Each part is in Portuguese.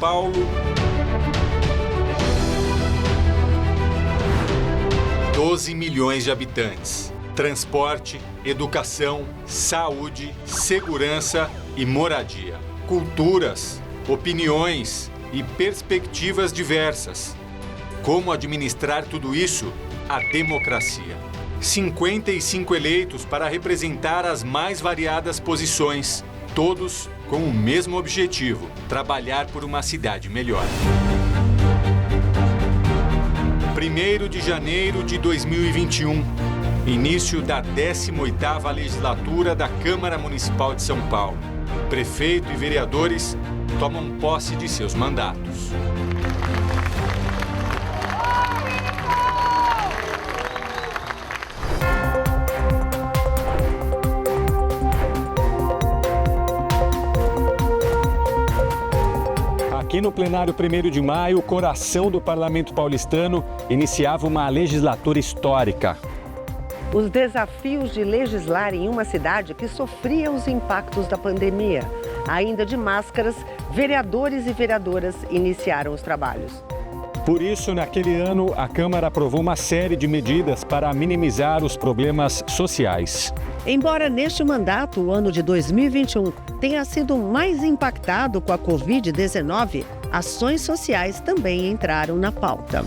Paulo, 12 milhões de habitantes. Transporte, educação, saúde, segurança e moradia. Culturas, opiniões e perspectivas diversas. Como administrar tudo isso? A democracia. 55 eleitos para representar as mais variadas posições, todos com o mesmo objetivo: trabalhar por uma cidade melhor. 1º de janeiro de 2021, início da 18ª legislatura da Câmara Municipal de São Paulo. Prefeito e vereadores tomam posse de seus mandatos. Aqui no plenário 1º de maio, o coração do Parlamento paulistano iniciava uma legislatura histórica. Os desafios de legislar em uma cidade que sofria os impactos da pandemia. Ainda de máscaras, vereadores e vereadoras iniciaram os trabalhos. Por isso, naquele ano, a Câmara aprovou uma série de medidas para minimizar os problemas sociais. Embora neste mandato, o ano de 2021, tenha sido mais impactado com a Covid-19, ações sociais também entraram na pauta.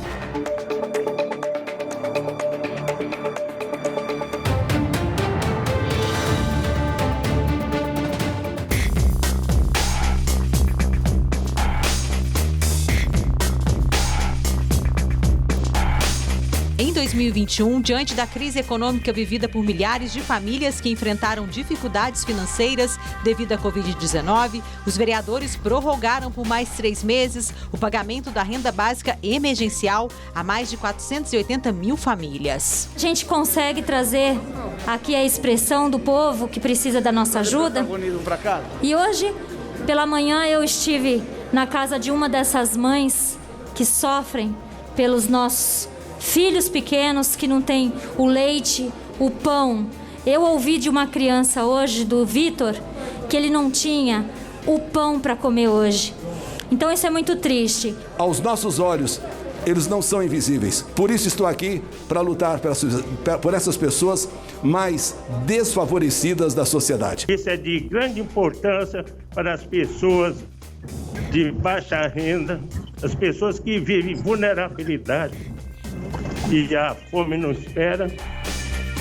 Em 2021, diante da crise econômica vivida por milhares de famílias que enfrentaram dificuldades financeiras devido à Covid-19, os vereadores prorrogaram por mais 3 meses o pagamento da renda básica emergencial a mais de 480 mil famílias. A gente consegue trazer aqui a expressão do povo que precisa da nossa ajuda. E hoje, pela manhã, eu estive na casa de uma dessas mães que sofrem pelos nossos filhos pequenos que não têm o leite, o pão. Eu ouvi de uma criança hoje, do Vitor, que ele não tinha o pão para comer hoje. Então isso é muito triste. Aos nossos olhos, eles não são invisíveis. Por isso estou aqui para lutar por essas pessoas mais desfavorecidas da sociedade. Isso é de grande importância para as pessoas de baixa renda, as pessoas que vivem vulnerabilidade. E a fome não espera.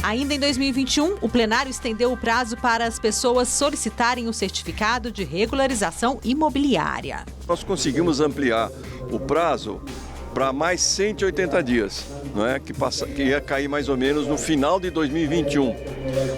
Ainda em 2021, o plenário estendeu o prazo para as pessoas solicitarem o certificado de regularização imobiliária. Nós conseguimos ampliar o prazo para mais 180 dias, não é? Que ia cair mais ou menos no final de 2021.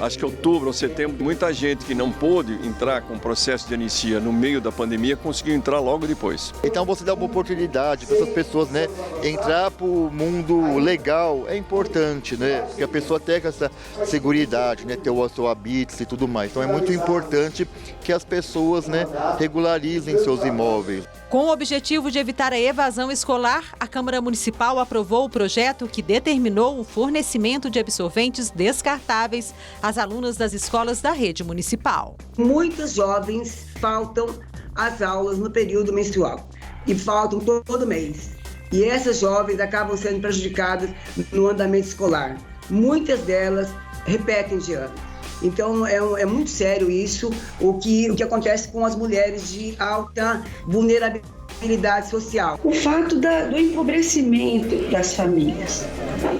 Acho que outubro ou setembro, muita gente que não pôde entrar com o processo de anistia no meio da pandemia conseguiu entrar logo depois. Então você dá uma oportunidade para essas pessoas, né, entrar para o mundo legal é importante, né? Porque a pessoa tem essa seguridade, né, ter o seu habites e tudo mais. Então é muito importante que as pessoas, né, regularizem seus imóveis. Com o objetivo de evitar a evasão escolar, a Câmara Municipal aprovou o projeto que determinou o fornecimento de absorventes descartáveis às alunas das escolas da rede municipal. Muitos jovens faltam às aulas no período menstrual e faltam todo mês. E essas jovens acabam sendo prejudicadas no andamento escolar. Muitas delas repetem de ano. Então é muito sério isso, o que acontece com as mulheres de alta vulnerabilidade social. O fato do empobrecimento das famílias.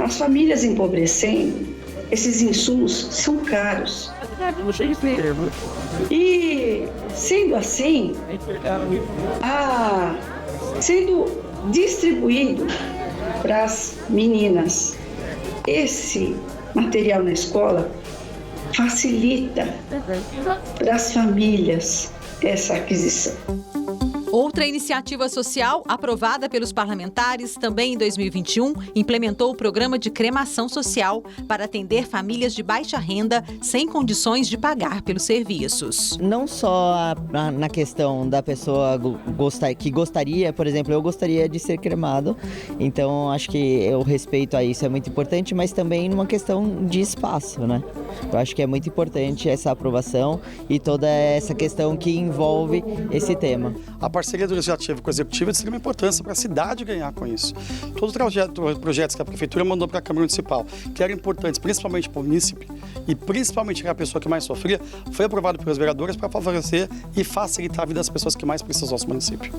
As famílias empobrecendo, esses insumos são caros. E sendo assim, sendo distribuído para as meninas esse material na escola, facilita para as famílias essa aquisição. Outra iniciativa social aprovada pelos parlamentares também em 2021 implementou o programa de cremação social para atender famílias de baixa renda sem condições de pagar pelos serviços. Não só na questão da pessoa que gostaria, por exemplo, eu gostaria de ser cremado, então acho que o respeito a isso é muito importante, mas também numa questão de espaço, né? Eu acho que é muito importante essa aprovação e toda essa questão que envolve esse tema. A parceria do Legislativo com o Executivo é de extrema importância para a cidade ganhar com isso. Todos os projetos que a Prefeitura mandou para a Câmara Municipal, que eram importantes principalmente para o município e principalmente para a pessoa que mais sofria, foi aprovado pelos vereadores para favorecer e facilitar a vida das pessoas que mais precisam do nosso município.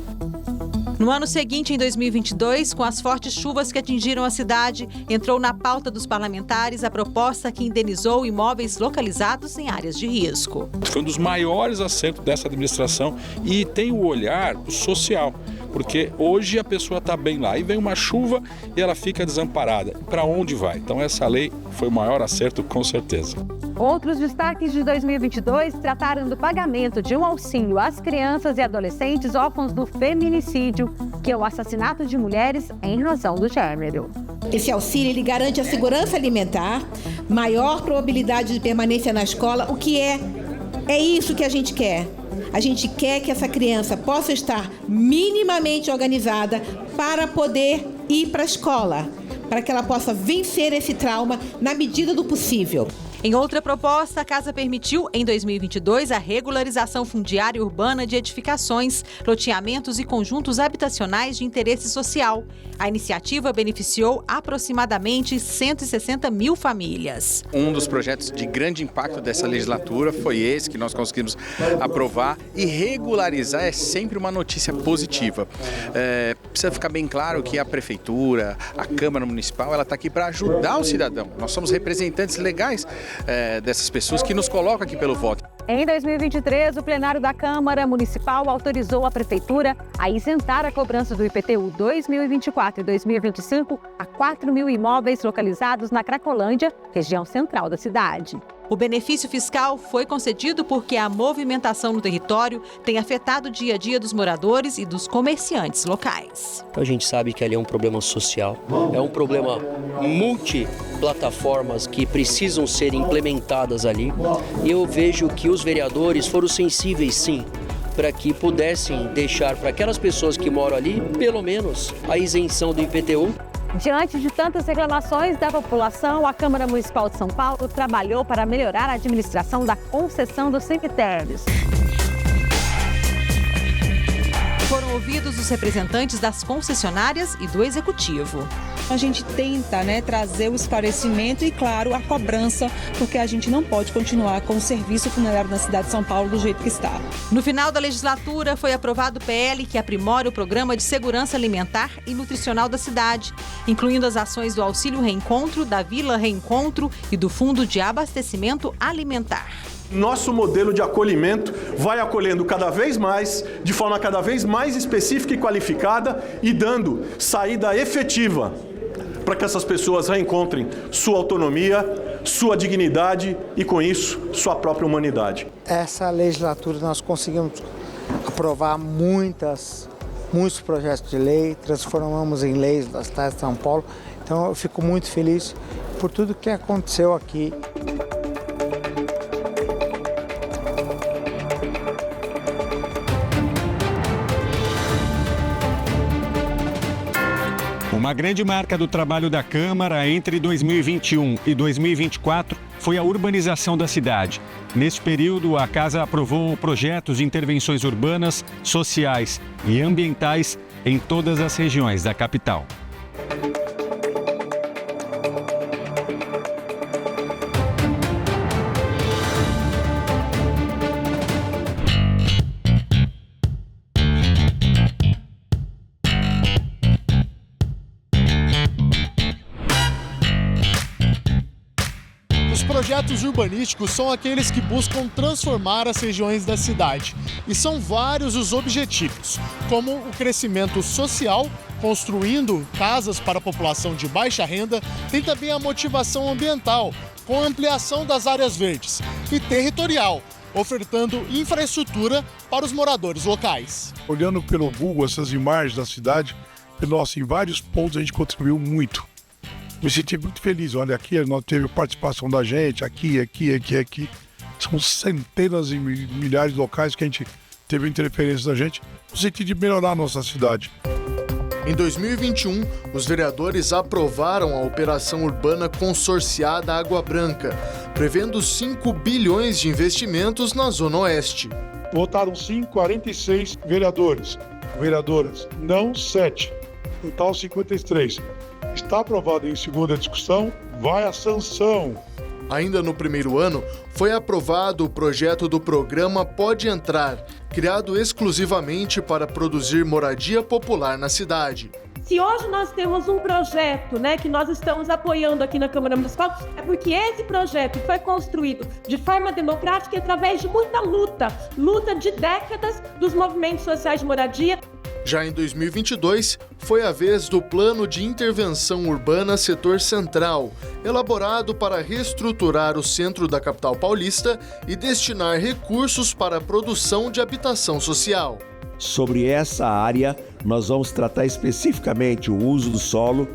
No ano seguinte, em 2022, com as fortes chuvas que atingiram a cidade, entrou na pauta dos parlamentares a proposta que indenizou imóveis localizados em áreas de risco. Foi um dos maiores acertos dessa administração e tem o olhar social, porque hoje a pessoa está bem lá e vem uma chuva e ela fica desamparada. Para onde vai? Então essa lei foi o maior acerto, com certeza. Outros destaques de 2022 trataram do pagamento de um auxílio às crianças e adolescentes órfãos do feminicídio, que é o assassinato de mulheres em razão do gênero. Esse auxílio ele garante a segurança alimentar, maior probabilidade de permanência na escola, o que é isso que a gente quer. A gente quer que essa criança possa estar minimamente organizada para poder ir para a escola, para que ela possa vencer esse trauma na medida do possível. Em outra proposta, a Casa permitiu, em 2022, a regularização fundiária urbana de edificações, loteamentos e conjuntos habitacionais de interesse social. A iniciativa beneficiou aproximadamente 160 mil famílias. Um dos projetos de grande impacto dessa legislatura foi esse que nós conseguimos aprovar, e regularizar é sempre uma notícia positiva. Precisa ficar bem claro que a Prefeitura, a Câmara Municipal, ela está aqui para ajudar o cidadão. Nós somos representantes legais dessas pessoas que nos colocam aqui pelo voto. Em 2023, o plenário da Câmara Municipal autorizou a Prefeitura a isentar a cobrança do IPTU 2024 e 2025 a 4 mil imóveis localizados na Cracolândia, região central da cidade. O benefício fiscal foi concedido porque a movimentação no território tem afetado o dia a dia dos moradores e dos comerciantes locais. Então a gente sabe que ali é um problema social, é um problema multiplataformas que precisam ser implementadas ali. E eu vejo que os vereadores foram sensíveis, sim, para que pudessem deixar para aquelas pessoas que moram ali, pelo menos, a isenção do IPTU. Diante de tantas reclamações da população, a Câmara Municipal de São Paulo trabalhou para melhorar a administração da concessão dos cemitérios. Foram ouvidos os representantes das concessionárias e do Executivo. A gente tenta, trazer o esclarecimento e, claro, a cobrança, porque a gente não pode continuar com o serviço funerário na cidade de São Paulo do jeito que está. No final da legislatura, foi aprovado o PL que aprimora o Programa de Segurança Alimentar e Nutricional da cidade, incluindo as ações do Auxílio Reencontro, da Vila Reencontro e do Fundo de Abastecimento Alimentar. Nosso modelo de acolhimento vai acolhendo cada vez mais, de forma cada vez mais específica e qualificada e dando saída efetiva para que essas pessoas reencontrem sua autonomia, sua dignidade e, com isso, sua própria humanidade. Essa legislatura nós conseguimos aprovar muitos projetos de lei, transformamos em leis da cidade de São Paulo. Então eu fico muito feliz por tudo que aconteceu aqui. Uma grande marca do trabalho da Câmara entre 2021 e 2024 foi a urbanização da cidade. Neste período, a Casa aprovou projetos de intervenções urbanas, sociais e ambientais em todas as regiões da capital. Os projetos urbanísticos são aqueles que buscam transformar as regiões da cidade. E são vários os objetivos, como o crescimento social, construindo casas para a população de baixa renda, tem também a motivação ambiental, com a ampliação das áreas verdes, e territorial, ofertando infraestrutura para os moradores locais. Olhando pelo Google essas imagens da cidade, nossa, em vários pontos a gente contribuiu muito. Me senti muito feliz. Olha, aqui nós teve participação da gente, aqui. São centenas e milhares de locais que a gente teve interferência da gente no sentido de melhorar a nossa cidade. Em 2021, os vereadores aprovaram a Operação Urbana Consorciada Água Branca, prevendo 5 bilhões de investimentos na Zona Oeste. Votaram sim 46 vereadores. Vereadoras, não 7. Total 53. Está aprovado em segunda discussão, vai à sanção. Ainda no primeiro ano, foi aprovado o projeto do programa Pode Entrar, criado exclusivamente para produzir moradia popular na cidade. Se hoje nós temos um projeto, que nós estamos apoiando aqui na Câmara Municipal, é porque esse projeto foi construído de forma democrática e através de muita luta de décadas dos movimentos sociais de moradia. Já em 2022, foi a vez do Plano de Intervenção Urbana Setor Central, elaborado para reestruturar o centro da capital paulista e destinar recursos para a produção de habitação social. Sobre essa área, nós vamos tratar especificamente o uso do solo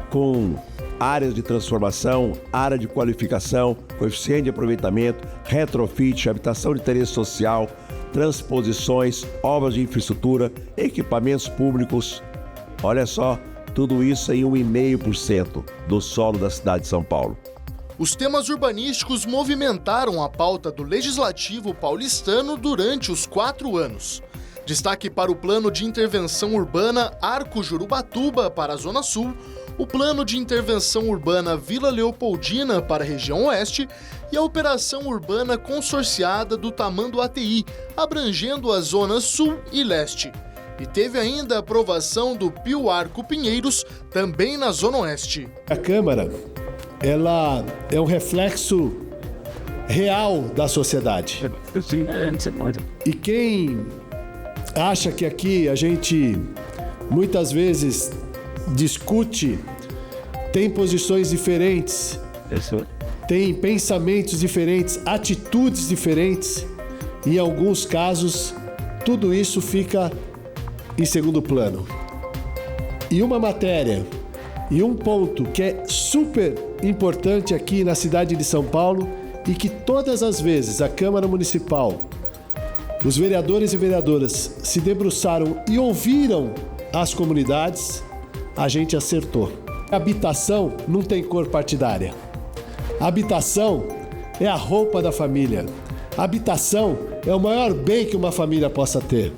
com áreas de transformação, área de qualificação, coeficiente de aproveitamento, retrofit, habitação de interesse social, transposições, obras de infraestrutura, equipamentos públicos. Olha só, tudo isso em 1,5% do solo da cidade de São Paulo. Os temas urbanísticos movimentaram a pauta do Legislativo paulistano durante os 4 anos. Destaque para o Plano de Intervenção Urbana Arco Jurubatuba para a Zona Sul, o Plano de Intervenção Urbana Vila Leopoldina para a região Oeste e a Operação Urbana Consorciada do Tamanduateí, abrangendo as zonas Sul e Leste. E teve ainda a aprovação do Pio Arco Pinheiros, também na Zona Oeste. A Câmara, ela é um reflexo real da sociedade. E quem acha que aqui a gente muitas vezes discute, tem posições diferentes, tem pensamentos diferentes, atitudes diferentes, e em alguns casos tudo isso fica em segundo plano. E uma matéria e um ponto que é super importante aqui na cidade de São Paulo e que todas as vezes a Câmara Municipal, os vereadores e vereadoras se debruçaram e ouviram as comunidades, a gente acertou. Habitação não tem cor partidária. Habitação é a roupa da família. Habitação é o maior bem que uma família possa ter.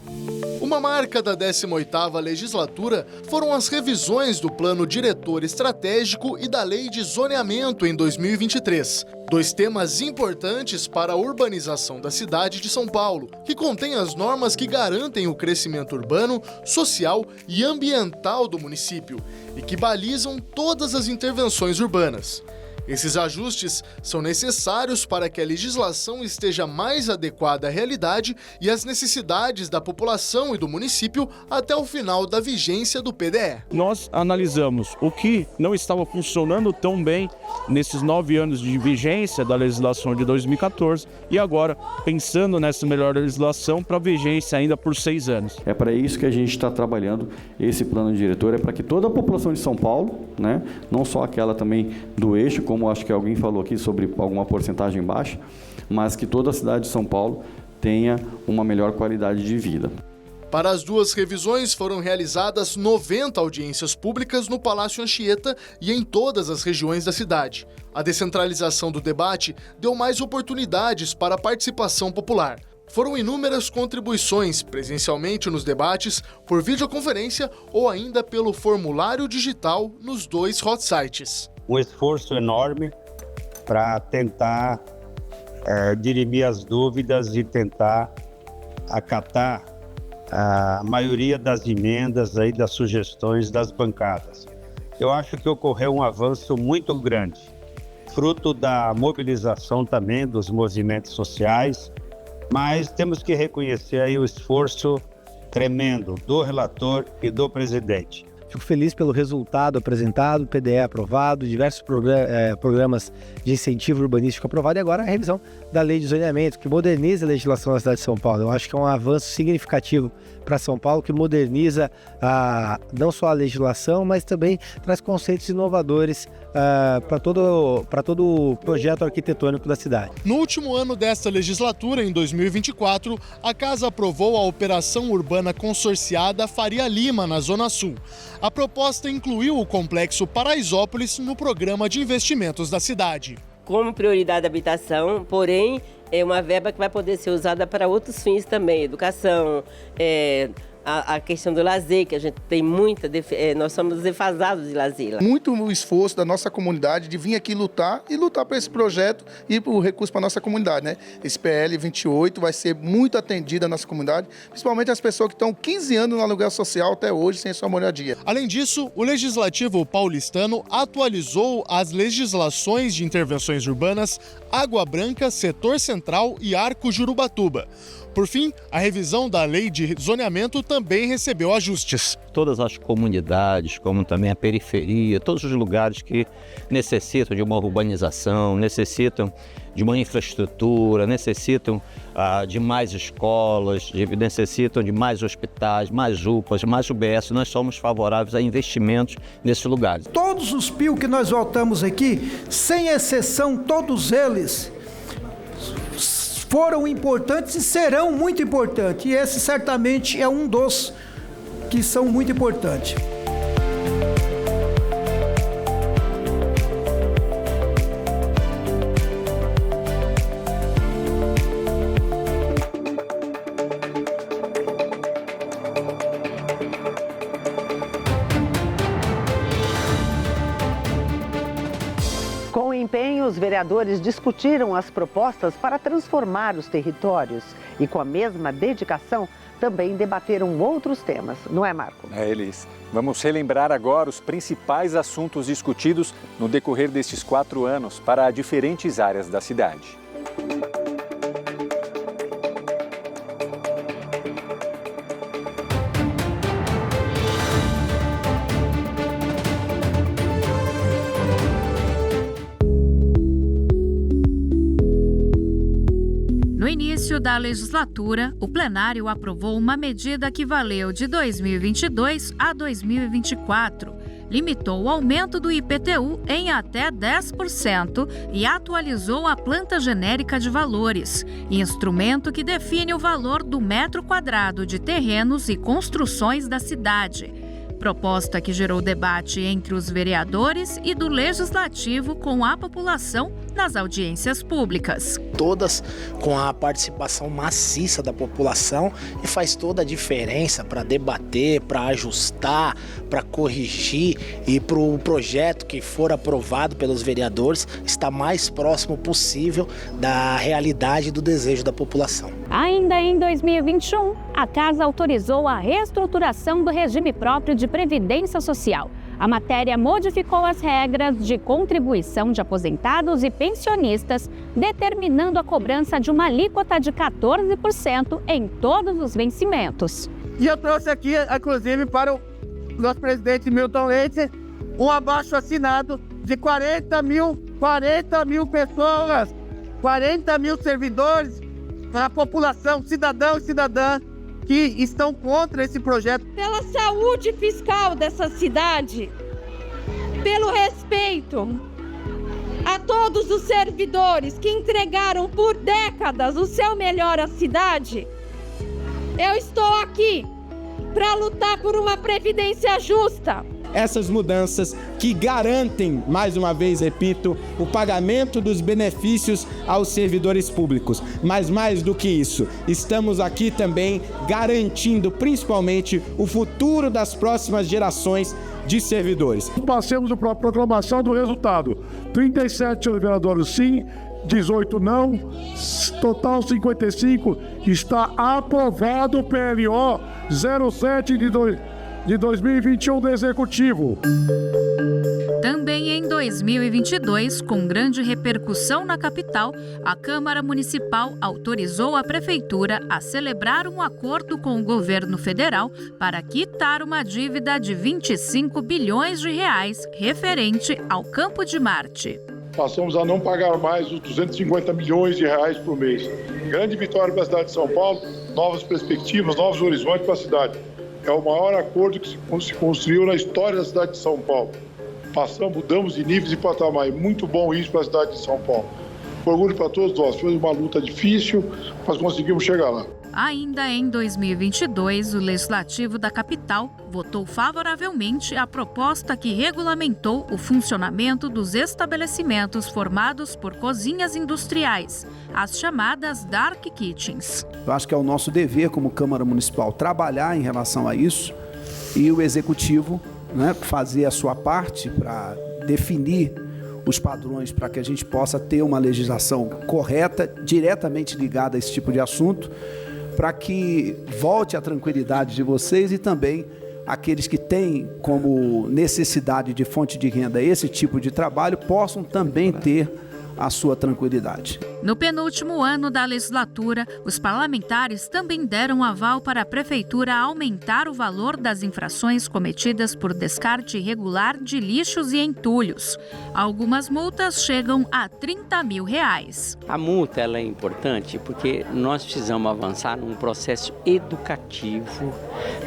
Uma marca da 18ª legislatura foram as revisões do Plano Diretor Estratégico e da Lei de Zoneamento em 2023. 2 temas importantes para a urbanização da cidade de São Paulo, que contém as normas que garantem o crescimento urbano, social e ambiental do município e que balizam todas as intervenções urbanas. Esses ajustes são necessários para que a legislação esteja mais adequada à realidade e às necessidades da população e do município até o final da vigência do PDE. Nós analisamos o que não estava funcionando tão bem nesses 9 anos de vigência da legislação de 2014 e agora pensando nessa melhor legislação para vigência ainda por 6 anos. É para isso que a gente está trabalhando esse plano diretor, é para que toda a população de São Paulo, não só aquela também do eixo, como acho que alguém falou aqui sobre alguma porcentagem baixa, mas que toda a cidade de São Paulo tenha uma melhor qualidade de vida. Para as 2 revisões foram realizadas 90 audiências públicas no Palácio Anchieta e em todas as regiões da cidade. A descentralização do debate deu mais oportunidades para a participação popular. Foram inúmeras contribuições presencialmente nos debates, por videoconferência ou ainda pelo formulário digital nos 2 hot sites. Um esforço enorme para tentar dirimir as dúvidas e tentar acatar a maioria das emendas, das sugestões das bancadas. Eu acho que ocorreu um avanço muito grande, fruto da mobilização também dos movimentos sociais, mas temos que reconhecer aí o esforço tremendo do relator e do presidente. Fico feliz pelo resultado apresentado, PDE aprovado, diversos programas de incentivo urbanístico aprovado e agora a revisão da Lei de Zoneamento, que moderniza a legislação da cidade de São Paulo. Eu acho que é um avanço significativo para São Paulo, que moderniza não só a legislação, mas também traz conceitos inovadores para todo o projeto arquitetônico da cidade. No último ano desta legislatura, em 2024, a Casa aprovou a Operação Urbana Consorciada Faria Lima, na Zona Sul. A proposta incluiu o Complexo Paraisópolis no programa de investimentos da cidade. como prioridade a habitação, porém é uma verba que vai poder ser usada para outros fins também, educação, a questão do lazer, que a gente tem nós somos defasados de lazer. Muito o esforço da nossa comunidade de vir aqui lutar para esse projeto e para o recurso para a nossa comunidade, né? Esse PL 28 vai ser muito atendido à nossa comunidade, principalmente as pessoas que estão 15 anos no aluguel social até hoje sem sua moradia. Além disso, o Legislativo paulistano atualizou as legislações de intervenções urbanas Água Branca, Setor Central e Arco Jurubatuba. Por fim, a revisão da lei de zoneamento também recebeu ajustes. Todas as comunidades, como também a periferia, todos os lugares que necessitam de uma urbanização, necessitam de uma infraestrutura, necessitam de mais escolas, necessitam de mais hospitais, mais UPAs, mais UBS, nós somos favoráveis a investimentos nesses lugares. Todos os PIO que nós votamos aqui, sem exceção, todos eles foram importantes e serão muito importantes. E esse certamente é um dos que são muito importantes. Com empenho, os vereadores discutiram as propostas para transformar os territórios e, com a mesma dedicação, também debateram outros temas. Não é, Marco? É, Elis. Vamos relembrar agora os principais assuntos discutidos no decorrer destes 4 anos para diferentes áreas da cidade. No início da legislatura, o plenário aprovou uma medida que valeu de 2022 a 2024. Limitou o aumento do IPTU em até 10% e atualizou a planta genérica de valores, instrumento que define o valor do metro quadrado de terrenos e construções da cidade. Proposta que gerou debate entre os vereadores e do Legislativo com a população nas audiências públicas. Todas com a participação maciça da população e faz toda a diferença para debater, para ajustar, para corrigir e para o projeto que for aprovado pelos vereadores estar mais próximo possível da realidade e do desejo da população. Ainda em 2021, a Casa autorizou a reestruturação do regime próprio de Previdência Social. A matéria modificou as regras de contribuição de aposentados e pensionistas, determinando a cobrança de uma alíquota de 14% em todos os vencimentos. E eu trouxe aqui, inclusive, para o nosso presidente Milton Leite, um abaixo-assinado de 40 mil pessoas, 40 mil servidores, a população, cidadão e cidadã, que estão contra esse projeto. Pela saúde fiscal dessa cidade, pelo respeito a todos os servidores que entregaram por décadas o seu melhor à cidade, eu estou aqui para lutar por uma previdência justa. Essas mudanças que garantem, mais uma vez repito, o pagamento dos benefícios aos servidores públicos. Mas mais do que isso, estamos aqui também garantindo principalmente o futuro das próximas gerações de servidores. Passemos para a proclamação do resultado. 37 vereadores sim, 18 não, total 55. Está aprovado o PLO 07 de 2021 do Executivo. Também em 2022, com grande repercussão na capital, a Câmara Municipal autorizou a Prefeitura a celebrar um acordo com o governo federal para quitar uma dívida de 25 bilhões de reais referente ao Campo de Marte. Passamos a não pagar mais os 250 milhões de reais por mês. Grande vitória para a cidade de São Paulo, novas perspectivas, novos horizontes para a cidade. É o maior acordo que se construiu na história da cidade de São Paulo. Mudamos de níveis e patamar. Muito bom isso para a cidade de São Paulo. Orgulho para todos nós. Foi uma luta difícil, mas conseguimos chegar lá. Ainda em 2022, o Legislativo da capital votou favoravelmente a proposta que regulamentou o funcionamento dos estabelecimentos formados por cozinhas industriais, as chamadas Dark Kitchens. Eu acho que é o nosso dever como Câmara Municipal trabalhar em relação a isso e o Executivo, né, fazer a sua parte para definir os padrões para que a gente possa ter uma legislação correta, diretamente ligada a esse tipo de assunto, para que volte a tranquilidade de vocês e também aqueles que têm como necessidade de fonte de renda esse tipo de trabalho possam também ter a sua tranquilidade. No penúltimo ano da legislatura, os parlamentares também deram aval para a Prefeitura aumentar o valor das infrações cometidas por descarte irregular de lixos e entulhos. Algumas multas chegam a R$30 mil. A multa ela é importante porque nós precisamos avançar num processo educativo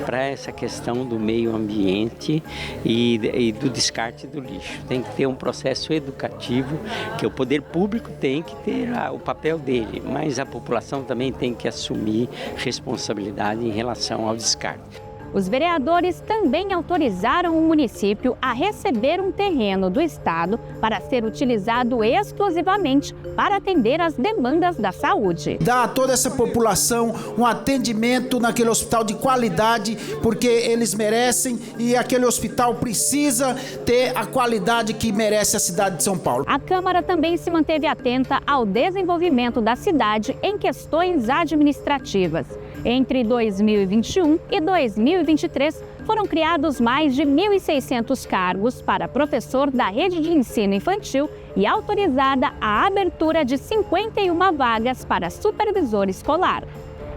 para essa questão do meio ambiente e do descarte do lixo. Tem que ter um processo educativo que o poder público tem que ter o papel dele, mas a população também tem que assumir responsabilidade em relação ao descarte. Os vereadores também autorizaram o município a receber um terreno do Estado para ser utilizado exclusivamente para atender às demandas da saúde. Dá a toda essa população um atendimento naquele hospital de qualidade, porque eles merecem e aquele hospital precisa ter a qualidade que merece a cidade de São Paulo. A Câmara também se manteve atenta ao desenvolvimento da cidade em questões administrativas. Entre 2021 e 2023, foram criados mais de 1.600 cargos para professor da rede de ensino infantil e autorizada a abertura de 51 vagas para supervisor escolar.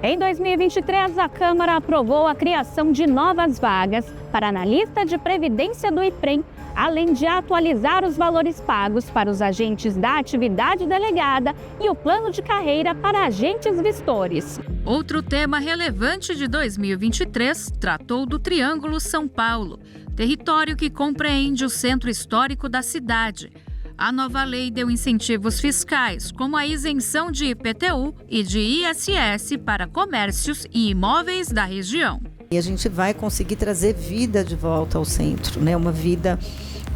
Em 2023, a Câmara aprovou a criação de novas vagas para analista de previdência do IPREM, além de atualizar os valores pagos para os agentes da atividade delegada e o plano de carreira para agentes vistores. Outro tema relevante de 2023 tratou do Triângulo São Paulo, território que compreende o centro histórico da cidade. A nova lei deu incentivos fiscais, como a isenção de IPTU e de ISS para comércios e imóveis da região. E a gente vai conseguir trazer vida de volta ao centro, né? Uma vida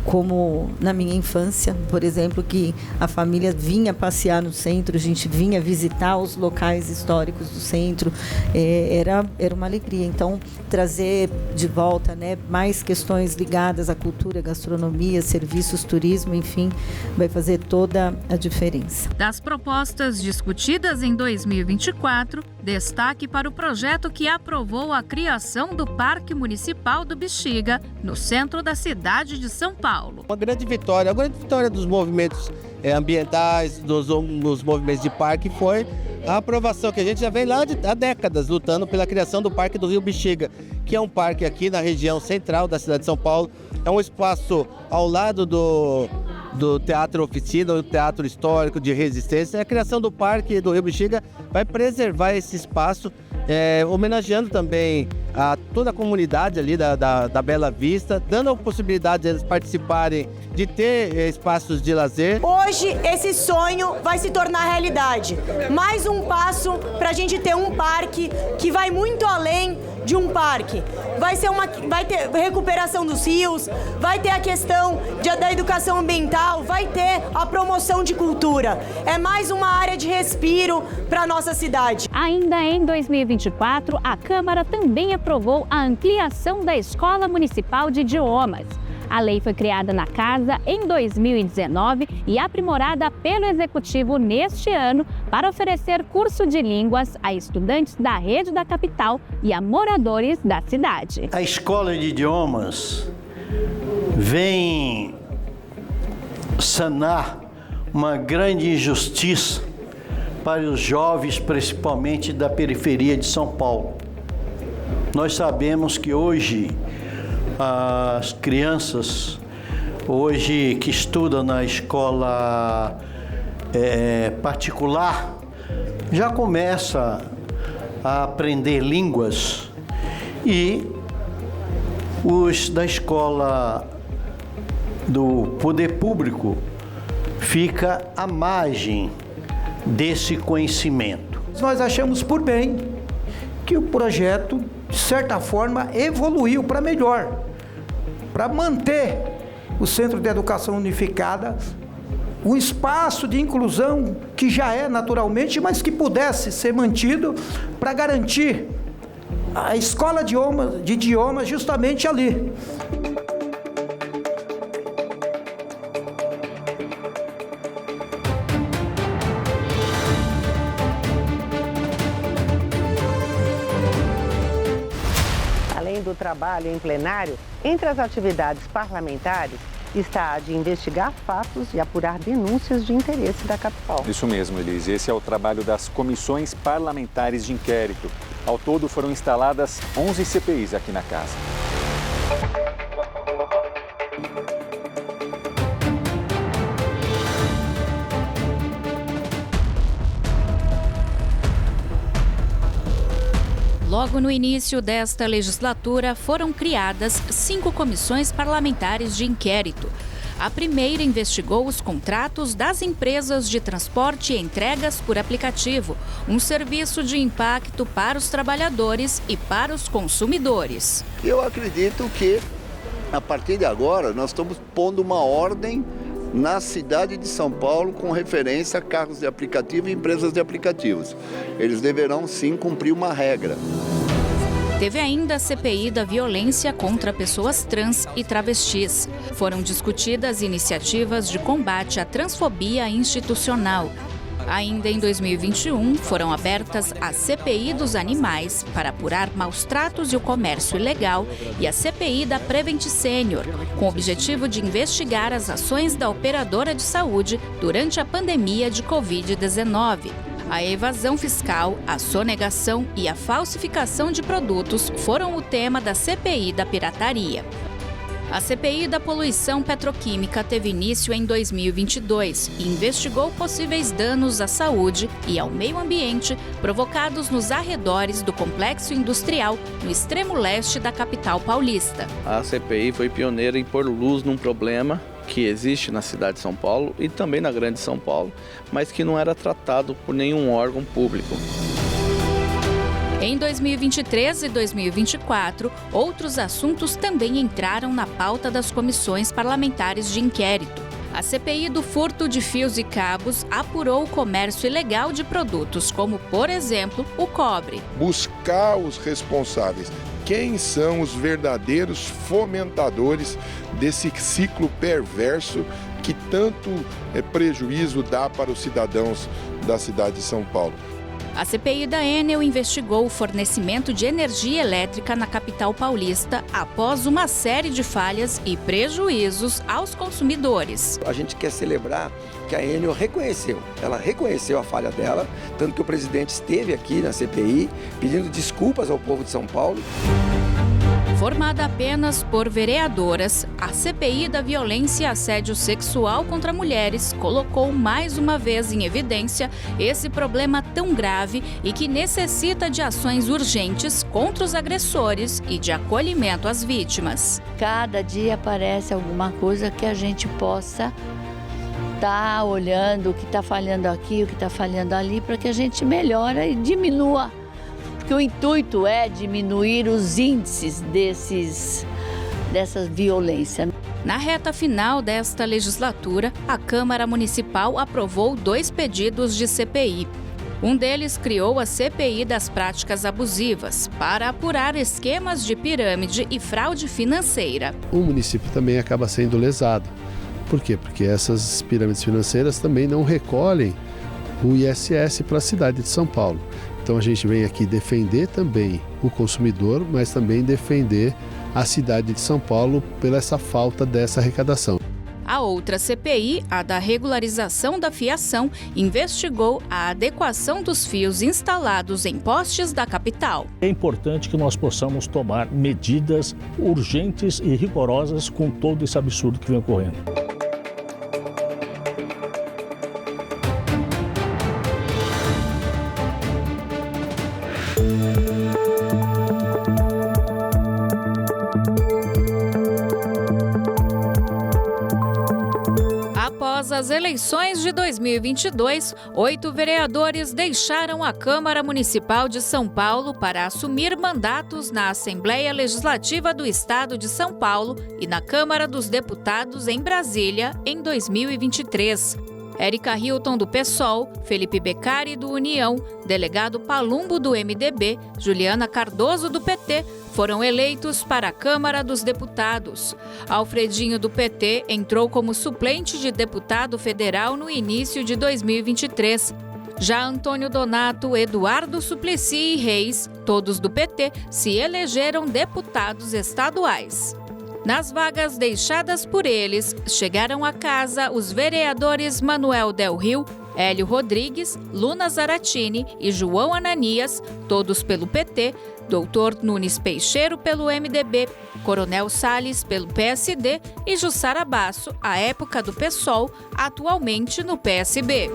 como na minha infância, por exemplo, que a família vinha passear no centro, a gente vinha visitar os locais históricos do centro, era uma alegria. Então, trazer de volta, né, mais questões ligadas à cultura, gastronomia, serviços, turismo, enfim, vai fazer toda a diferença. Das propostas discutidas em 2024, destaque para o projeto que aprovou a criação do Parque Municipal do Bexiga, no centro da cidade de São Paulo. Uma grande vitória, a grande vitória dos movimentos ambientais, dos movimentos de parque foi a aprovação, que a gente já vem lá há décadas lutando pela criação do Parque do Rio Bexiga, que é um parque aqui na região central da cidade de São Paulo. É um espaço ao lado do Teatro Oficina, o Teatro Histórico de Resistência. A criação do Parque do Rio Bexiga vai preservar esse espaço, homenageando também a toda a comunidade ali da Bela Vista, dando a possibilidade de eles participarem, de ter espaços de lazer. Hoje esse sonho vai se tornar realidade. Mais um passo para a gente ter um parque que vai muito além de um parque. Vai ter recuperação dos rios, vai ter a questão da educação ambiental, vai ter a promoção de cultura. É mais uma área de respiro para a nossa cidade. Ainda em 2024, a Câmara também aprovou a ampliação da Escola Municipal de Idiomas. A lei foi criada na Casa em 2019 e aprimorada pelo Executivo neste ano para oferecer curso de línguas a estudantes da rede da capital e a moradores da cidade. A Escola de Idiomas vem sanar uma grande injustiça para os jovens, principalmente da periferia de São Paulo. Nós sabemos que hoje as crianças que estudam na escola particular já começam a aprender línguas e os da escola do poder público fica à margem desse conhecimento. Nós achamos por bem que o projeto, de certa forma, evoluiu para melhor, para manter o Centro de Educação Unificada, um espaço de inclusão que já é naturalmente, mas que pudesse ser mantido para garantir a escola de idiomas justamente ali. Além do trabalho em plenário, entre as atividades parlamentares está a de investigar fatos e apurar denúncias de interesse da capital. Isso mesmo, Elise. Esse é o trabalho das comissões parlamentares de inquérito. Ao todo foram instaladas 11 CPIs aqui na casa. Logo no início desta legislatura, foram criadas 5 comissões parlamentares de inquérito. A primeira investigou os contratos das empresas de transporte e entregas por aplicativo, um serviço de impacto para os trabalhadores e para os consumidores. Eu acredito que, a partir de agora, nós estamos pondo uma ordem na cidade de São Paulo com referência a carros de aplicativo e empresas de aplicativos. Eles deverão, sim, cumprir uma regra. Teve ainda a CPI da violência contra pessoas trans e travestis. Foram discutidas iniciativas de combate à transfobia institucional. Ainda em 2021, foram abertas a CPI dos animais para apurar maus-tratos e o comércio ilegal e a CPI da Prevent Senior, com o objetivo de investigar as ações da operadora de saúde durante a pandemia de Covid-19. A evasão fiscal, a sonegação e a falsificação de produtos foram o tema da CPI da pirataria. A CPI da poluição petroquímica teve início em 2022 e investigou possíveis danos à saúde e ao meio ambiente provocados nos arredores do complexo industrial no extremo leste da capital paulista. A CPI foi pioneira em pôr luz num problema que existe na cidade de São Paulo e também na Grande São Paulo, mas que não era tratado por nenhum órgão público. Em 2023 e 2024, outros assuntos também entraram na pauta das comissões parlamentares de inquérito. A CPI do furto de fios e cabos apurou o comércio ilegal de produtos, como, por exemplo, o cobre. Buscar os responsáveis. Quem são os verdadeiros fomentadores desse ciclo perverso que tanto prejuízo dá para os cidadãos da cidade de São Paulo? A CPI da Enel investigou o fornecimento de energia elétrica na capital paulista após uma série de falhas e prejuízos aos consumidores. A gente quer celebrar que a Enel reconheceu a falha dela, tanto que o presidente esteve aqui na CPI pedindo desculpas ao povo de São Paulo. Formada apenas por vereadoras, a CPI da violência e assédio sexual contra mulheres colocou mais uma vez em evidência esse problema tão grave e que necessita de ações urgentes contra os agressores e de acolhimento às vítimas. Cada dia aparece alguma coisa que a gente possa estar olhando o que está falhando aqui, o que está falhando ali, para que a gente melhore e diminua. Porque o intuito é diminuir os índices dessas violências. Na reta final desta legislatura, a Câmara Municipal aprovou 2 pedidos de CPI. Um deles criou a CPI das práticas abusivas, para apurar esquemas de pirâmide e fraude financeira. O município também acaba sendo lesado. Por quê? Porque essas pirâmides financeiras também não recolhem o ISS para a cidade de São Paulo. Então a gente vem aqui defender também o consumidor, mas também defender a cidade de São Paulo pela essa falta dessa arrecadação. A outra CPI, a da regularização da fiação, investigou a adequação dos fios instalados em postes da capital. É importante que nós possamos tomar medidas urgentes e rigorosas com todo esse absurdo que vem ocorrendo. Após as nas eleições de 2022, 8 vereadores deixaram a Câmara Municipal de São Paulo para assumir mandatos na Assembleia Legislativa do Estado de São Paulo e na Câmara dos Deputados em Brasília em 2023. Érica Hilton, do PSOL, Felipe Beccari, do União, Delegado Palumbo, do MDB, Juliana Cardoso, do PT, foram eleitos para a Câmara dos Deputados. Alfredinho, do PT, entrou como suplente de deputado federal no início de 2023. Já Antônio Donato, Eduardo Suplicy e Reis, todos do PT, se elegeram deputados estaduais. Nas vagas deixadas por eles, chegaram à casa os vereadores Manuel Del Rio, Hélio Rodrigues, Luna Zaratini e João Ananias, todos pelo PT, Doutor Nunes Peixeiro pelo MDB, Coronel Salles pelo PSD e Jussara Basso, à época do PSOL, atualmente no PSB.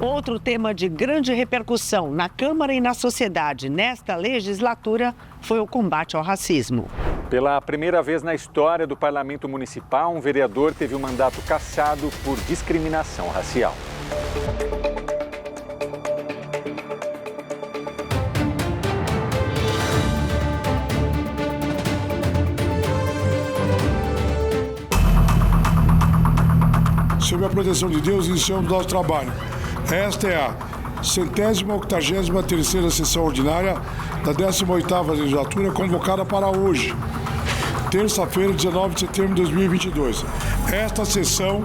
Outro tema de grande repercussão na Câmara e na sociedade nesta legislatura foi o combate ao racismo. Pela primeira vez na história do Parlamento Municipal, um vereador teve o mandato cassado por discriminação racial. Sob a proteção de Deus, iniciamos nosso trabalho. Esta é a 183ª sessão ordinária da 18ª legislatura, convocada para hoje, terça-feira, 19 de setembro de 2022. Esta sessão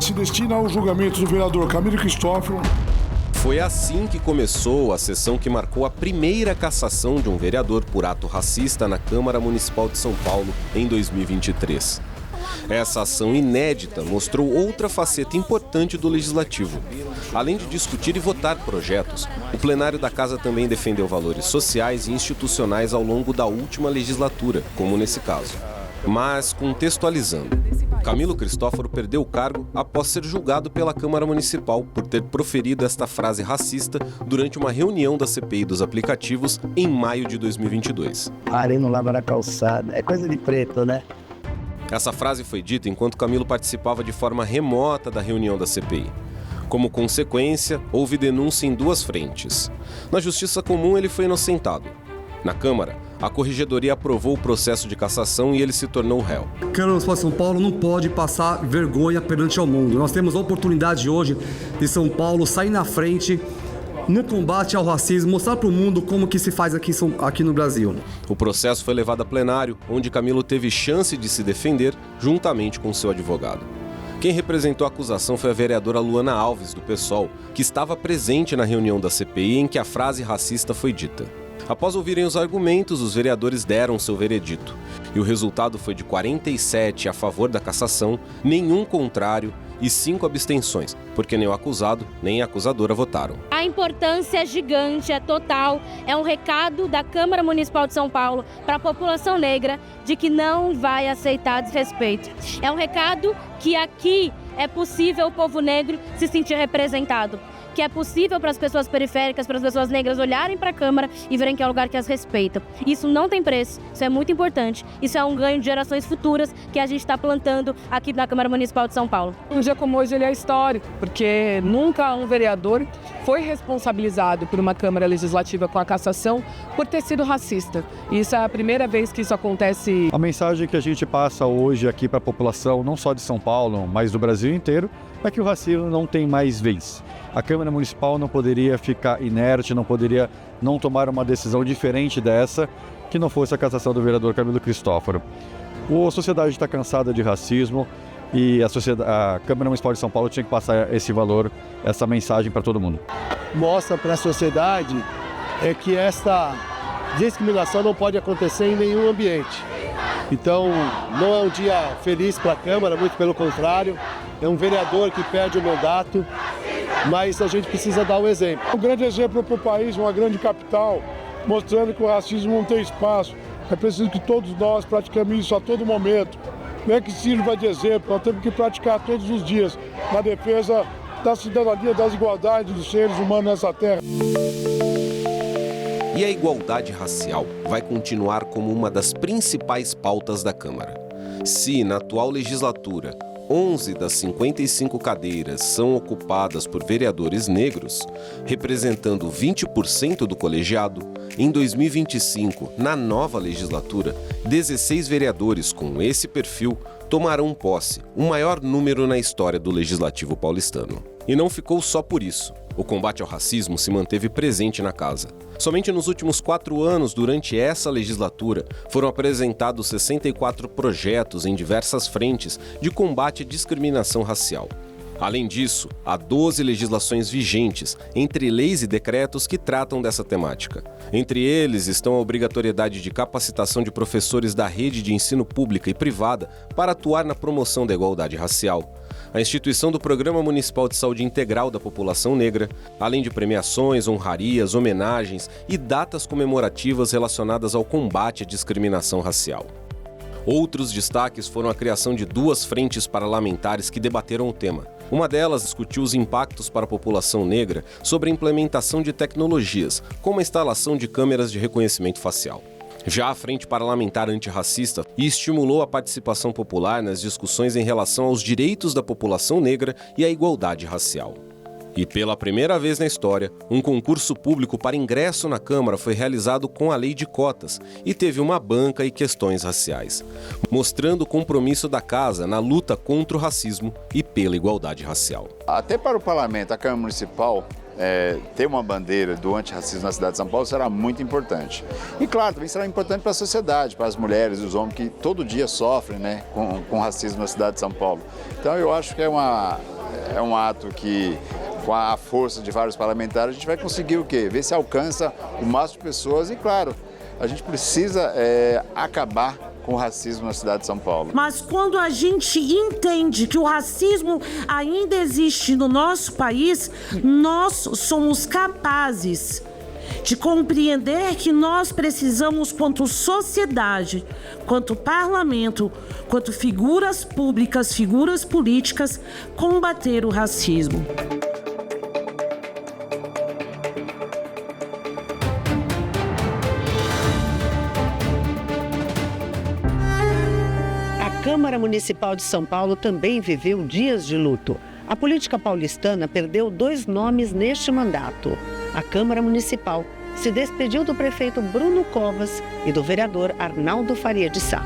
se destina ao julgamento do vereador Camilo Cristófaro. Foi assim que começou a sessão que marcou a primeira cassação de um vereador por ato racista na Câmara Municipal de São Paulo em 2023. Essa ação inédita mostrou outra faceta importante do Legislativo. Além de discutir e votar projetos, o plenário da Casa também defendeu valores sociais e institucionais ao longo da última legislatura, como nesse caso. Mas, contextualizando, Camilo Cristófaro perdeu o cargo após ser julgado pela Câmara Municipal por ter proferido esta frase racista durante uma reunião da CPI dos aplicativos em maio de 2022. Areia não lava na calçada, é coisa de preto, né? Essa frase foi dita enquanto Camilo participava de forma remota da reunião da CPI. Como consequência, houve denúncia em duas frentes. Na Justiça Comum, ele foi inocentado. Na Câmara, a Corregedoria aprovou o processo de cassação e ele se tornou réu. A Câmara Municipal de São Paulo não pode passar vergonha perante ao mundo. Nós temos a oportunidade hoje de São Paulo sair na frente no combate ao racismo, mostrar para o mundo como que se faz aqui no Brasil. O processo foi levado a plenário, onde Camilo teve chance de se defender juntamente com seu advogado. Quem representou a acusação foi a vereadora Luana Alves, do PSOL, que estava presente na reunião da CPI em que a frase racista foi dita. Após ouvirem os argumentos, os vereadores deram seu veredito. E o resultado foi de 47 a favor da cassação, nenhum contrário e 5 abstenções, porque nem o acusado nem a acusadora votaram. A importância é gigante, é total, é um recado da Câmara Municipal de São Paulo para a população negra de que não vai aceitar desrespeito. É um recado que aqui é possível o povo negro se sentir representado, que é possível para as pessoas periféricas, para as pessoas negras olharem para a Câmara e verem que é um lugar que as respeita. Isso não tem preço, isso é muito importante, isso é um ganho de gerações futuras que a gente está plantando aqui na Câmara Municipal de São Paulo. Um dia como hoje ele é histórico, porque nunca um vereador foi responsabilizado por uma Câmara Legislativa com a cassação por ter sido racista. Isso é a primeira vez que isso acontece. A mensagem que a gente passa hoje aqui para a população, não só de São Paulo, mas do Brasil inteiro, é que o racismo não tem mais vez. A Câmara Municipal não poderia ficar inerte, não poderia não tomar uma decisão diferente dessa, que não fosse a cassação do vereador Camilo Cristófaro. A sociedade está cansada de racismo e a Câmara Municipal de São Paulo tinha que passar esse valor, essa mensagem para todo mundo. Mostra para a sociedade que esta discriminação não pode acontecer em nenhum ambiente. Então, não é um dia feliz para a Câmara, muito pelo contrário. É um vereador que perde o mandato, mas a gente precisa dar um exemplo. Um grande exemplo para o país, uma grande capital, mostrando que o racismo não tem espaço. É preciso que todos nós praticamos isso a todo momento. Não é que sirva de exemplo, nós temos que praticar todos os dias na defesa da cidadania, das igualdades dos seres humanos nessa terra. E a igualdade racial vai continuar como uma das principais pautas da Câmara. Se, na atual legislatura, 11 das 55 cadeiras são ocupadas por vereadores negros, representando 20% do colegiado, em 2025, na nova legislatura, 16 vereadores com esse perfil tomarão posse, o maior número na história do Legislativo paulistano. E não ficou só por isso. O combate ao racismo se manteve presente na casa. Somente nos últimos 4 anos, durante essa legislatura, foram apresentados 64 projetos em diversas frentes de combate à discriminação racial. Além disso, há 12 legislações vigentes, entre leis e decretos que tratam dessa temática. Entre eles estão a obrigatoriedade de capacitação de professores da rede de ensino pública e privada para atuar na promoção da igualdade racial, a instituição do Programa Municipal de Saúde Integral da População Negra, além de premiações, honrarias, homenagens e datas comemorativas relacionadas ao combate à discriminação racial. Outros destaques foram a criação de 2 frentes parlamentares que debateram o tema. Uma delas discutiu os impactos para a população negra sobre a implementação de tecnologias, como a instalação de câmeras de reconhecimento facial. Já a Frente Parlamentar Antirracista estimulou a participação popular nas discussões em relação aos direitos da população negra e à igualdade racial. E pela primeira vez na história, um concurso público para ingresso na Câmara foi realizado com a lei de cotas e teve uma banca e questões raciais, mostrando o compromisso da Casa na luta contra o racismo e pela igualdade racial. Até para o Parlamento, a Câmara Municipal, ter uma bandeira do antirracismo na cidade de São Paulo será muito importante. E claro, também será importante para a sociedade, para as mulheres e os homens que todo dia sofrem, né, com racismo na cidade de São Paulo. Então eu acho que é um ato que, com a força de vários parlamentares, a gente vai conseguir o quê? Ver se alcança o máximo de pessoas e, claro, a gente precisa acabar com o racismo na cidade de São Paulo. Mas quando a gente entende que o racismo ainda existe no nosso país, nós somos capazes de compreender que nós precisamos, quanto sociedade, quanto parlamento, quanto figuras públicas, figuras políticas, combater o racismo. A Câmara Municipal de São Paulo também viveu dias de luto. A política paulistana perdeu 2 nomes neste mandato. A Câmara Municipal se despediu do prefeito Bruno Covas e do vereador Arnaldo Faria de Sá.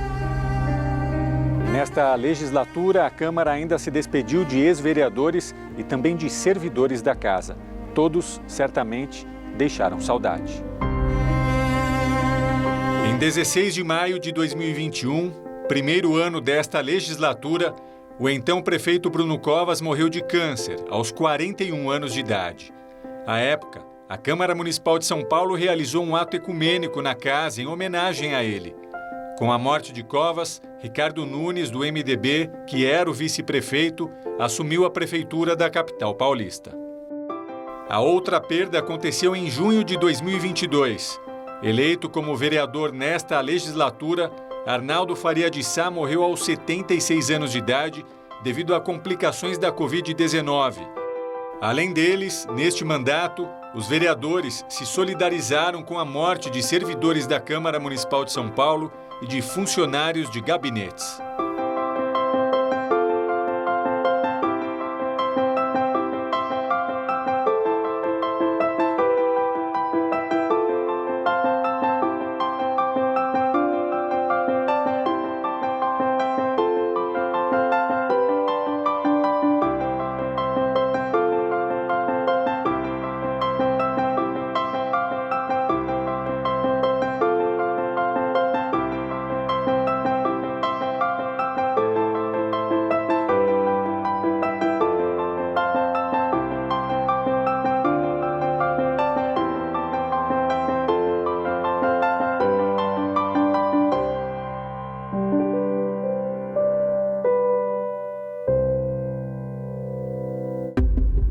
Nesta legislatura, a Câmara ainda se despediu de ex-vereadores e também de servidores da casa. Todos, certamente, deixaram saudade. Em 16 de maio de 2021, primeiro ano desta legislatura, o então prefeito Bruno Covas morreu de câncer, aos 41 anos de idade. À época, a Câmara Municipal de São Paulo realizou um ato ecumênico na casa em homenagem a ele. Com a morte de Covas, Ricardo Nunes, do MDB, que era o vice-prefeito, assumiu a prefeitura da capital paulista. A outra perda aconteceu em junho de 2022. Eleito como vereador nesta legislatura, Arnaldo Faria de Sá morreu aos 76 anos de idade devido a complicações da Covid-19. Além deles, neste mandato, os vereadores se solidarizaram com a morte de servidores da Câmara Municipal de São Paulo e de funcionários de gabinetes.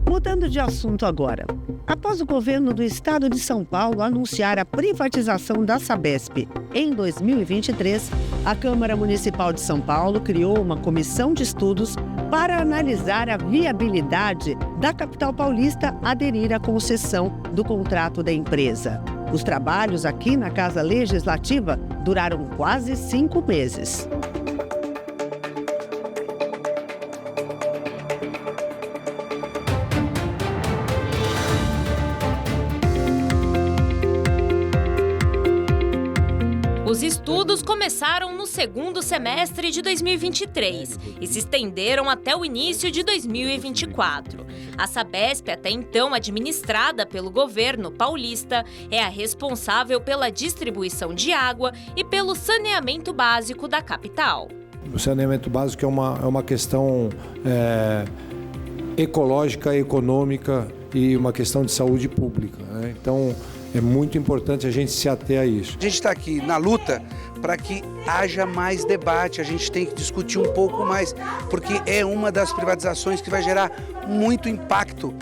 Mudando de assunto agora. Após o governo do estado de São Paulo anunciar a privatização da Sabesp em 2023, a Câmara Municipal de São Paulo criou uma comissão de estudos para analisar a viabilidade da capital paulista aderir à concessão do contrato da empresa. Os trabalhos aqui na Casa Legislativa duraram quase 5 meses. Os estudos começaram no segundo semestre de 2023 e se estenderam até o início de 2024. A Sabesp, até então administrada pelo governo paulista, é a responsável pela distribuição de água e pelo saneamento básico da capital. O saneamento básico é uma questão ecológica, econômica e uma questão de saúde pública, né? Então, é muito importante a gente se ater a isso. A gente está aqui na luta para que haja mais debate, a gente tem que discutir um pouco mais, porque é uma das privatizações que vai gerar muito impacto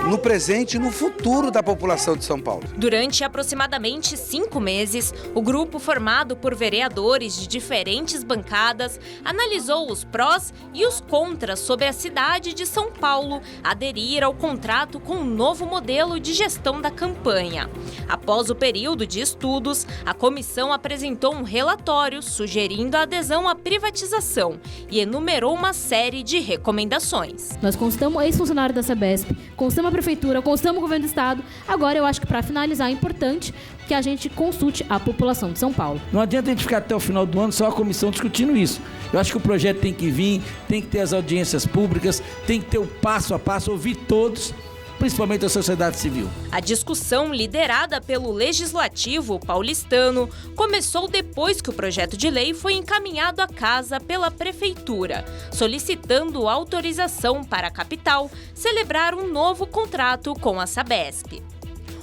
no presente e no futuro da população de São Paulo. Durante aproximadamente 5 meses, o grupo formado por vereadores de diferentes bancadas analisou os prós e os contras sobre a cidade de São Paulo aderir ao contrato com um novo modelo de gestão da campanha. Após o período de estudos, a comissão apresentou um relatório sugerindo a adesão à privatização e enumerou uma série de recomendações. Nós consultamos ex-funcionário da Sabesp, consultamos a prefeitura, consultamos o governo do estado. Agora eu acho que para finalizar é importante que a gente consulte a população de São Paulo. Não adianta a gente ficar até o final do ano só a comissão discutindo isso. Eu acho que o projeto tem que vir, tem que ter as audiências públicas, tem que ter o passo a passo, ouvir todos, principalmente a sociedade civil. A discussão, liderada pelo Legislativo paulistano, começou depois que o projeto de lei foi encaminhado à casa pela Prefeitura, solicitando autorização para a capital celebrar um novo contrato com a Sabesp.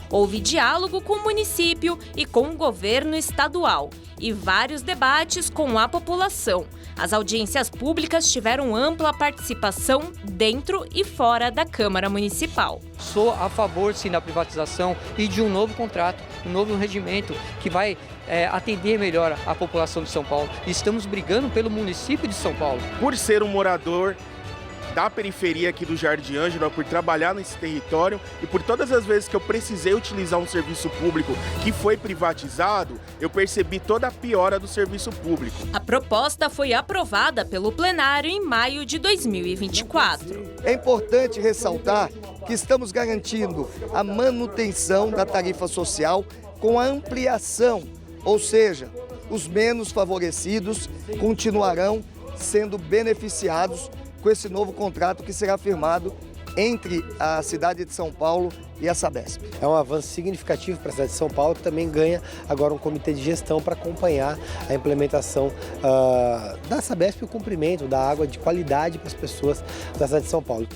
Houve diálogo com o município e com o governo estadual e vários debates com a população. As audiências públicas tiveram ampla participação dentro e fora da Câmara Municipal. Sou a favor, sim, da privatização e de um novo contrato, um novo regimento que vai atender melhor a população de São Paulo. Estamos brigando pelo município de São Paulo. Por ser um morador da periferia aqui do Jardim Ângela, por trabalhar nesse território e por todas as vezes que eu precisei utilizar um serviço público que foi privatizado, eu percebi toda a piora do serviço público. A proposta foi aprovada pelo plenário em maio de 2024. É importante ressaltar que estamos garantindo a manutenção da tarifa social com a ampliação, ou seja, os menos favorecidos continuarão sendo beneficiados com esse novo contrato que será firmado entre a cidade de São Paulo e a Sabesp. É um avanço significativo para a cidade de São Paulo, que também ganha agora um comitê de gestão para acompanhar a implementação da Sabesp e o cumprimento da água de qualidade para as pessoas da cidade de São Paulo.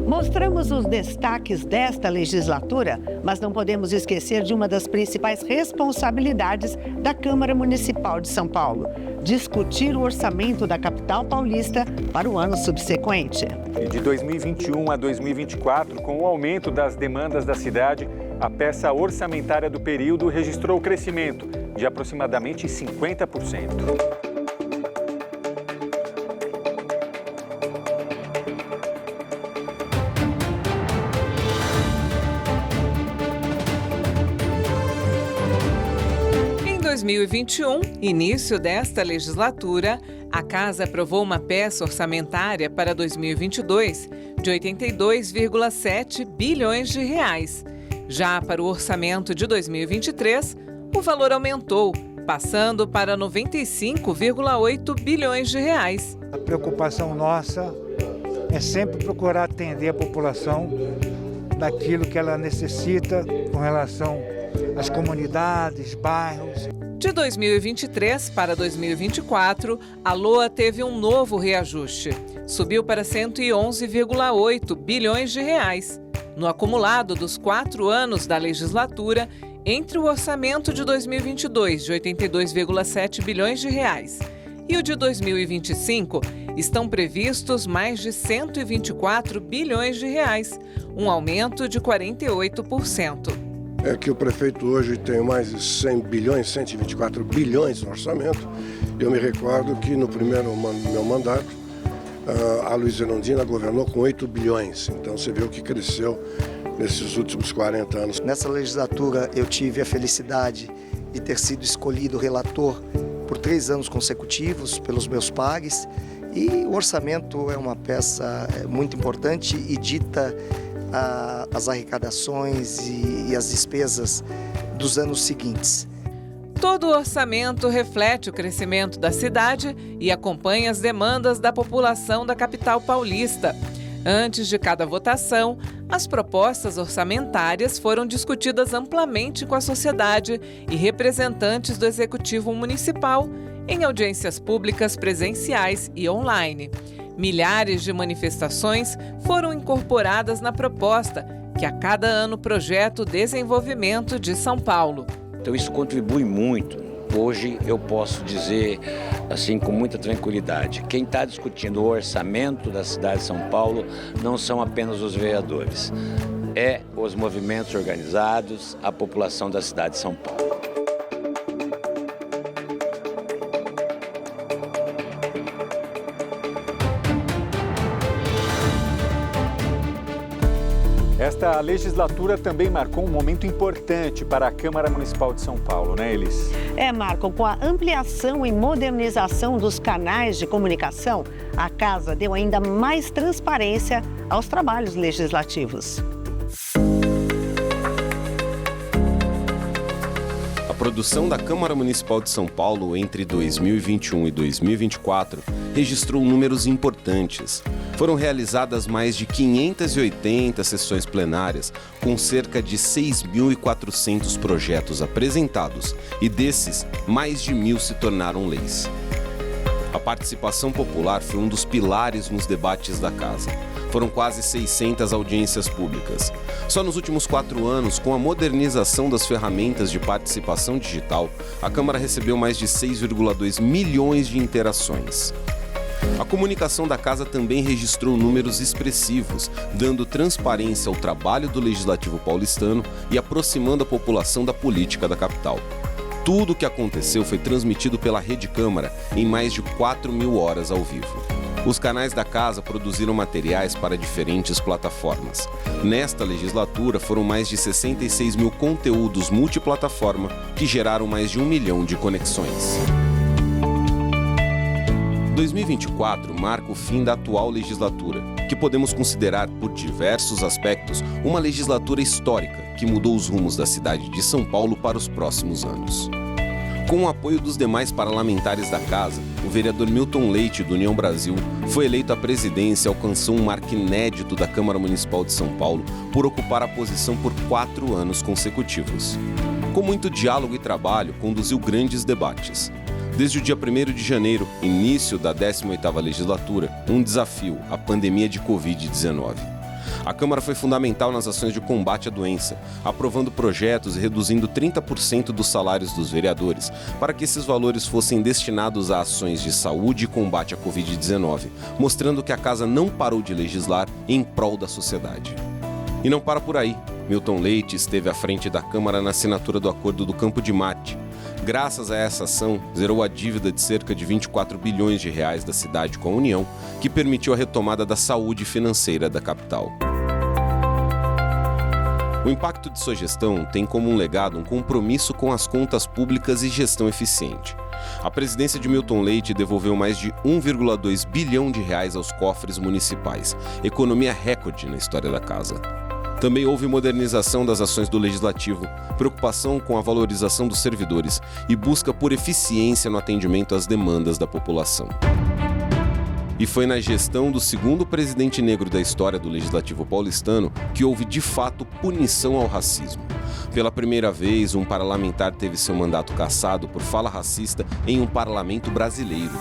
Mostramos os destaques desta legislatura, mas não podemos esquecer de uma das principais responsabilidades da Câmara Municipal de São Paulo: discutir o orçamento da capital paulista para o ano subsequente. De 2021 a 2024, com o aumento das demandas da cidade, a peça orçamentária do período registrou crescimento de aproximadamente 50%. Em 2021, início desta legislatura, a Casa aprovou uma peça orçamentária para 2022 de 82,7 bilhões de reais. Já para o orçamento de 2023, o valor aumentou, passando para 95,8 bilhões de reais. A preocupação nossa é sempre procurar atender a população daquilo que ela necessita com relação às comunidades, bairros. De 2023 para 2024, a LOA teve um novo reajuste. Subiu para 111,8 bilhões de reais. No acumulado dos 4 anos da legislatura, entre o orçamento de 2022, de 82,7 bilhões de reais, e o de 2025, estão previstos mais de 124 bilhões de reais, um aumento de 48%. é que o prefeito hoje tem mais de 100 bilhões, 124 bilhões no orçamento. Eu me recordo que no primeiro meu mandato, a Luísa Erundina governou com 8 bilhões. Então você vê o que cresceu nesses últimos 40 anos. Nessa legislatura eu tive a felicidade de ter sido escolhido relator por 3 anos consecutivos pelos meus pares. E o orçamento é uma peça muito importante e dita as arrecadações e as despesas dos anos seguintes. Todo o orçamento reflete o crescimento da cidade e acompanha as demandas da população da capital paulista. Antes de cada votação, as propostas orçamentárias foram discutidas amplamente com a sociedade e representantes do Executivo Municipal em audiências públicas presenciais e online. Milhares de manifestações foram incorporadas na proposta, que a cada ano projeta o desenvolvimento de São Paulo. Então isso contribui muito. Hoje eu posso dizer, assim, com muita tranquilidade, quem está discutindo o orçamento da cidade de São Paulo não são apenas os vereadores, é os movimentos organizados, a população da cidade de São Paulo. Esta legislatura também marcou um momento importante para a Câmara Municipal de São Paulo, né, Elis? Marco, com a ampliação e modernização dos canais de comunicação, a Casa deu ainda mais transparência aos trabalhos legislativos. A produção da Câmara Municipal de São Paulo entre 2021 e 2024 registrou números importantes. Foram realizadas mais de 580 sessões plenárias, com cerca de 6.400 projetos apresentados, e desses, mais de 1.000 se tornaram leis. A participação popular foi um dos pilares nos debates da Casa. Foram quase 600 audiências públicas. Só nos últimos 4 anos, com a modernização das ferramentas de participação digital, a Câmara recebeu mais de 6,2 milhões de interações. A comunicação da Casa também registrou números expressivos, dando transparência ao trabalho do Legislativo paulistano e aproximando a população da política da capital. Tudo o que aconteceu foi transmitido pela Rede Câmara em mais de 4.000 horas ao vivo. Os canais da Casa produziram materiais para diferentes plataformas. Nesta legislatura, foram mais de 66 mil conteúdos multiplataforma que geraram mais de 1 milhão de conexões. 2024 marca o fim da atual legislatura, que podemos considerar, por diversos aspectos, uma legislatura histórica que mudou os rumos da cidade de São Paulo para os próximos anos. Com o apoio dos demais parlamentares da Casa, o vereador Milton Leite, do União Brasil, foi eleito à presidência e alcançou um marco inédito da Câmara Municipal de São Paulo por ocupar a posição por 4 anos consecutivos. Com muito diálogo e trabalho, conduziu grandes debates. Desde o dia 1º de janeiro, início da 18ª legislatura, um desafio, a pandemia de Covid-19. A Câmara foi fundamental nas ações de combate à doença, aprovando projetos e reduzindo 30% dos salários dos vereadores, para que esses valores fossem destinados a ações de saúde e combate à Covid-19, mostrando que a Casa não parou de legislar em prol da sociedade. E não para por aí. Milton Leite esteve à frente da Câmara na assinatura do Acordo do Campo de Marte. Graças a essa ação, zerou a dívida de cerca de 24 bilhões de reais da cidade com a União, que permitiu a retomada da saúde financeira da capital. O impacto de sua gestão tem como um legado um compromisso com as contas públicas e gestão eficiente. A presidência de Milton Leite devolveu mais de 1,2 bilhão de reais aos cofres municipais, economia recorde na história da Casa. Também houve modernização das ações do Legislativo, preocupação com a valorização dos servidores e busca por eficiência no atendimento às demandas da população. E foi na gestão do segundo presidente negro da história do Legislativo paulistano que houve de fato punição ao racismo. Pela primeira vez, um parlamentar teve seu mandato cassado por fala racista em um parlamento brasileiro.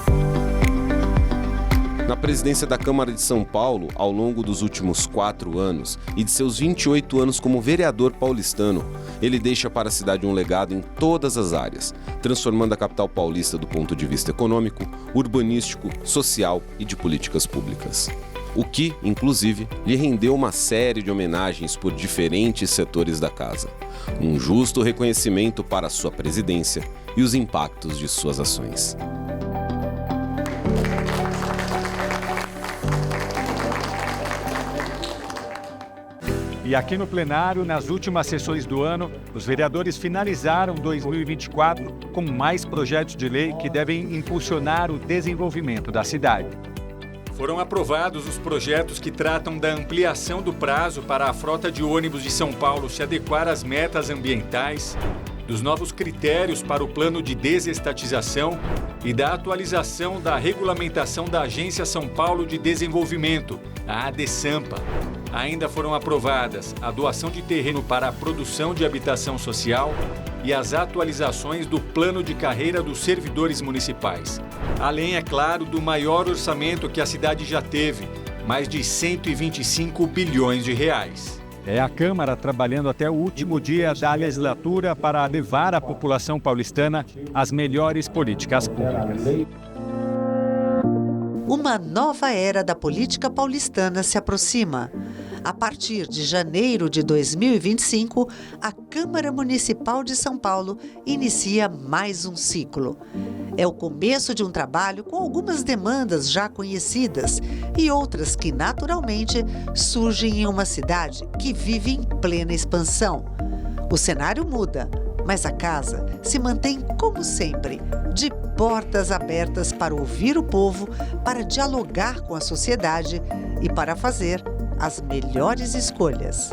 Na presidência da Câmara de São Paulo, ao longo dos últimos 4 anos e de seus 28 anos como vereador paulistano, ele deixa para a cidade um legado em todas as áreas, transformando a capital paulista do ponto de vista econômico, urbanístico, social e de políticas públicas. o que, inclusive, lhe rendeu uma série de homenagens por diferentes setores da casa. Um justo reconhecimento para sua presidência e os impactos de suas ações. E aqui no plenário, nas últimas sessões do ano, os vereadores finalizaram 2024 com mais projetos de lei que devem impulsionar o desenvolvimento da cidade. Foram aprovados os projetos que tratam da ampliação do prazo para a frota de ônibus de São Paulo se adequar às metas ambientais, dos novos critérios para o plano de desestatização e da atualização da regulamentação da Agência São Paulo de Desenvolvimento, a ADESAMPA. Ainda foram aprovadas a doação de terreno para a produção de habitação social e as atualizações do plano de carreira dos servidores municipais. Além, é claro, do maior orçamento que a cidade já teve, mais de 125 bilhões de reais. É a Câmara trabalhando até o último dia da legislatura para levar à população paulistana as melhores políticas públicas. Uma nova era da política paulistana se aproxima. A partir de janeiro de 2025, a Câmara Municipal de São Paulo inicia mais um ciclo. É o começo de um trabalho com algumas demandas já conhecidas e outras que, naturalmente, surgem em uma cidade que vive em plena expansão. O cenário muda, mas a casa se mantém como sempre, de portas abertas para ouvir o povo, para dialogar com a sociedade e para fazer as melhores escolhas.